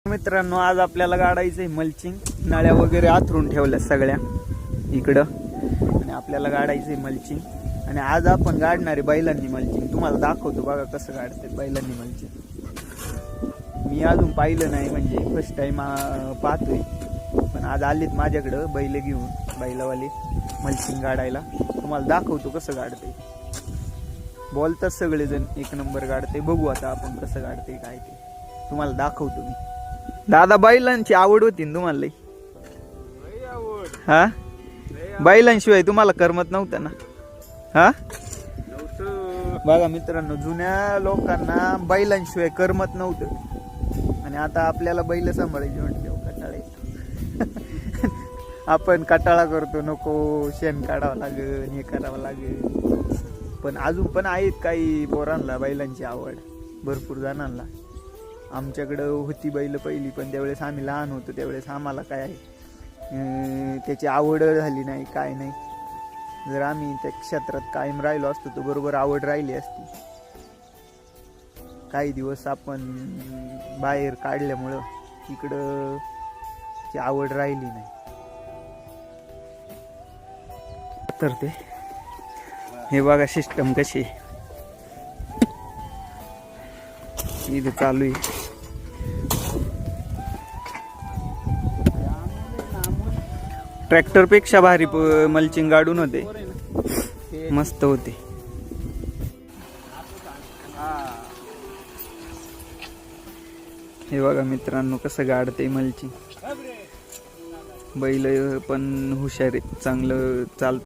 मित्रांनो, आज आपल्याला गाडायचंय मल्चिंग. नळ्या वगैरे आथरून ठेवल्या सगळ्या इकडं आणि आपल्याला गाडायचंय मल्चिंग. आणि आज आपण गाडणारे बैलांनी मल्चिंग. तुम्हाला दाखवतो बघा कसं गाडते बैलांनी मल्चिंग. मी अजून पाहिलं नाही, म्हणजे फर्स्ट टाइम पाहतोय. पण आज आलीत माझ्याकडं बैल घेऊन, बैलावाले मल्चिंग गाडायला. तुम्हाला दाखवतो कसं गाडते. बोलतात सगळेजण एक नंबर गाडते. बघू आता आपण कसं गाडते काय ते तुम्हाला दाखवतो मी. दादा, बैलांची आवड होती ना तुम्हाला? हा, बैलांशिवाय तुम्हाला करमत नव्हतं ना? हा, बघा मित्रांनो, जुन्या लोकांना बैलांशिवाय करमत नव्हतं. आणि आता आपल्याला बैल सांभाळायची म्हणते कटाळे. आपण कटाळा करतो, नको शेण काढावं लागेल, हे करावं लागेल. पण अजून पण आहेत काही पोरांना बैलांची आवड, भरपूर जणांना. आमच्याकडं होती बैल पहिली, पण त्यावेळेस आम्ही लहान होतो, त्यावेळेस आम्हाला काय त्याची आवड झाली नाही, काय नाही. जर आम्ही त्या क्षेत्रात कायम राहिलो असतो तर बरोबर आवड राहिली असती. काही दिवस आपण बाहेर काढल्यामुळं इकडं ती आवड राहिली नाही. तर ते हे बघा सिस्टम कशी इथं चालू आहे. ट्रॅक्टर पेक्षा भारी मल्चिंग गाडून होते, मस्त होते. हे बघा मित्रांनो कसं गाडते मल्चिंग. बैल पण हुशार आहे, चांगलं चालत.